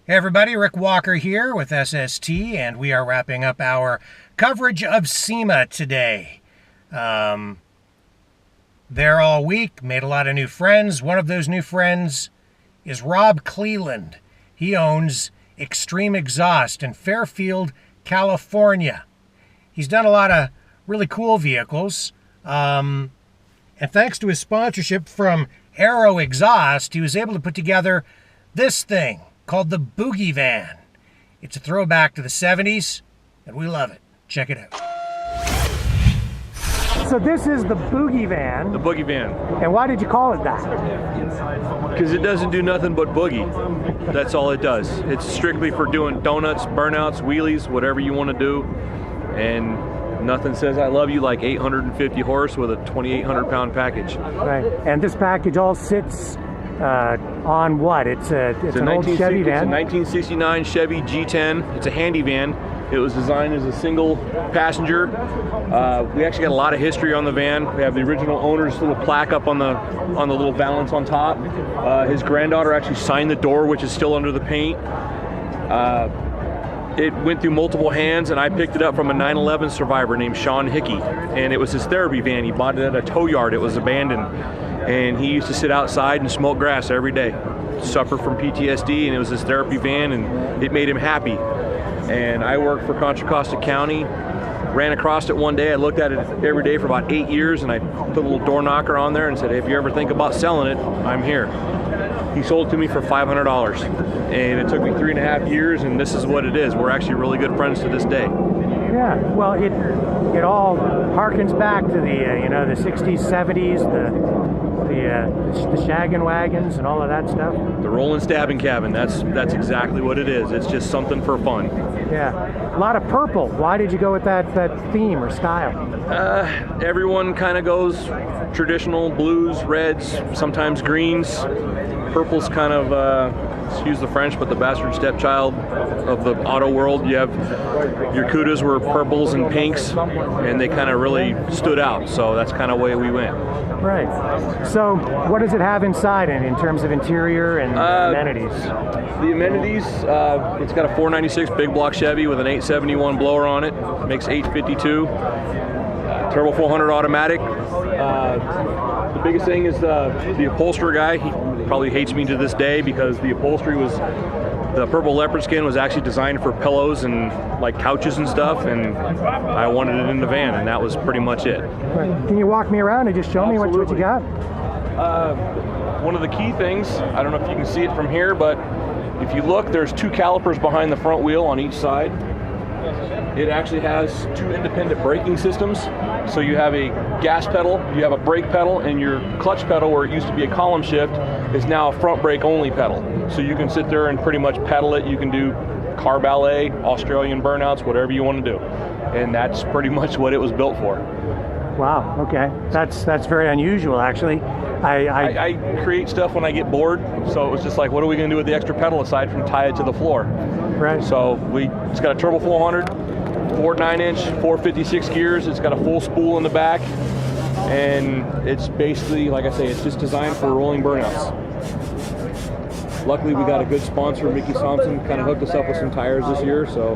Hey everybody, Rick Walker here with SST, and we are wrapping up our coverage of SEMA today. There all week, made a lot of new friends. One of those new friends is Rob Cleland. He owns Extreme Exhaust in Fairfield, California. He's done a lot of really cool vehicles, and thanks to his sponsorship from Aero Exhaust, he was able to put together this thing called the Boogy Van. It's a throwback to the 70s, and we love it. Check it out. So this is the Boogy Van. The Boogy Van. And why did you call it that? Because it doesn't do nothing but boogie. That's all it does. It's strictly for doing donuts, burnouts, wheelies, whatever you want to do. And nothing says I love you like 850 horse with a 2,800 pound package. Right. And this package all sits on what? It's an old Chevy van? It's a 1969 Chevy G10. It's a handy van. It was designed as a single passenger. We actually got a lot of history on the van. We have the original owner's little plaque up on the little valance on top. His granddaughter actually signed the door, which is still under the paint. It went through multiple hands, and I picked it up from a 9/11 survivor named Sean Hickey, and it was his therapy van. He bought it at a tow yard. It was abandoned, and he used to sit outside and smoke grass every day, suffer from PTSD, and it was his therapy van, and it made him happy. And I worked for Contra Costa County, ran across it one day. I looked at it every day for about 8 years, and I put a little door knocker on there and said, hey, if you ever think about selling it, I'm here. He sold it to me for $500, and it took me 3.5 years, and this is what it is. We're actually really good friends to this day. Yeah, well, it all harkens back to the 60s, 70s, the shaggin' wagons and all of that stuff. The rolling stabbing cabin, that's exactly what it is. It's just something for fun. Yeah, a lot of purple. Why did you go with that theme or style? Everyone kind of goes traditional blues, reds, sometimes greens. Purple's kind of, excuse the French, but the bastard stepchild of the auto world. You have your Cudas were purples and pinks, and they kind of really stood out. So that's kind of the way we went. Right. So what does it have inside in terms of interior and amenities? The amenities, it's got a 496 big block Chevy with an 871 blower on it. Makes 852. Turbo 400 automatic. The biggest thing is the upholsterer guy. He probably hates me to this day because the upholstery the purple leopard skin was actually designed for pillows and like couches and stuff, and I wanted it in the van, and that was pretty much it. Can you walk me around and just show me what you got? One of the key things, I don't know if you can see it from here, but if you look, there's 2 calipers behind the front wheel on each side. It actually has 2 independent braking systems. So you have a gas pedal, you have a brake pedal, and your clutch pedal, where it used to be a column shift, is now a front brake only pedal. So you can sit there and pretty much pedal it. You can do car ballet, Australian burnouts, whatever you want to do. And that's pretty much what it was built for. Wow, okay. That's very unusual, actually. I create stuff when I get bored, so it was just like, what are we going to do with the extra pedal aside from tie it to the floor? Right. So it's got a turbo 400, 4 9-inch, 456 gears. It's got a full spool in the back, and it's basically, like I say, it's just designed for rolling burnouts. Luckily, we got a good sponsor, Mickey Thompson, kind of hooked us up with some tires this year. So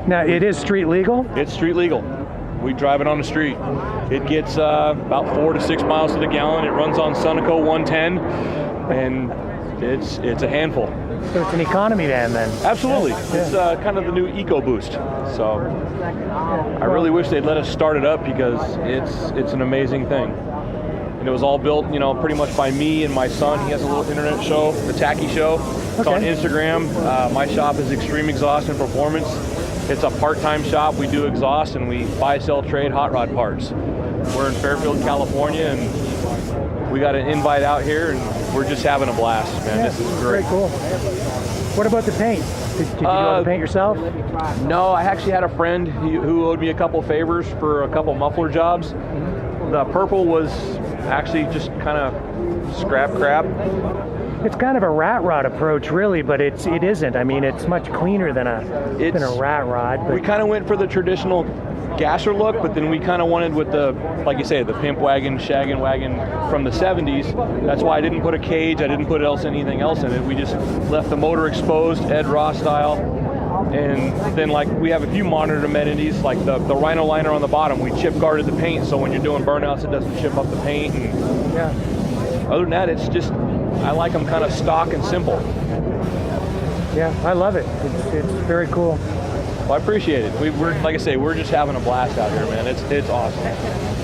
now it is street legal? It's street legal. We drive it on the street. It gets about 4 to 6 miles to the gallon. It runs on Sunoco 110, and it's a handful. So it's an economy van then? Absolutely. Yeah. It's kind of the new EcoBoost. So I really wish they'd let us start it up because it's an amazing thing. And it was all built, pretty much by me and my son. He has a little internet show, the Tacky Show. It's on Instagram. My shop is Extreme Exhaust and Performance. It's a part-time shop. We do exhaust, and we buy, sell, trade hot rod parts. We're in Fairfield, California, and we got an invite out here, and we're just having a blast, man. This is great. Very cool. What about the paint? Did you do all the paint yourself? No, I actually had a friend who owed me a couple favors for a couple muffler jobs. The purple was actually just kind of scrap crap. It's kind of a rat rod approach, really, but it isn't. I mean, it's much cleaner than a rat rod. But we kind of went for the traditional gasser look, but then we kind of wanted with the, like you say, the pimp wagon, shaggin' wagon from the 70s. That's why I didn't put a cage, I didn't put anything else in it. We just left the motor exposed, Ed Ross style. And then like we have a few monitored amenities, like the Rhino liner on the bottom. We chip guarded the paint, so when you're doing burnouts, it doesn't chip up the paint. And Yeah. other than that, it's just, I like them kind of stock and simple. Yeah, I love it. It's very cool. Well, I appreciate it. We're like I say, we're just having a blast out here, man. It's awesome.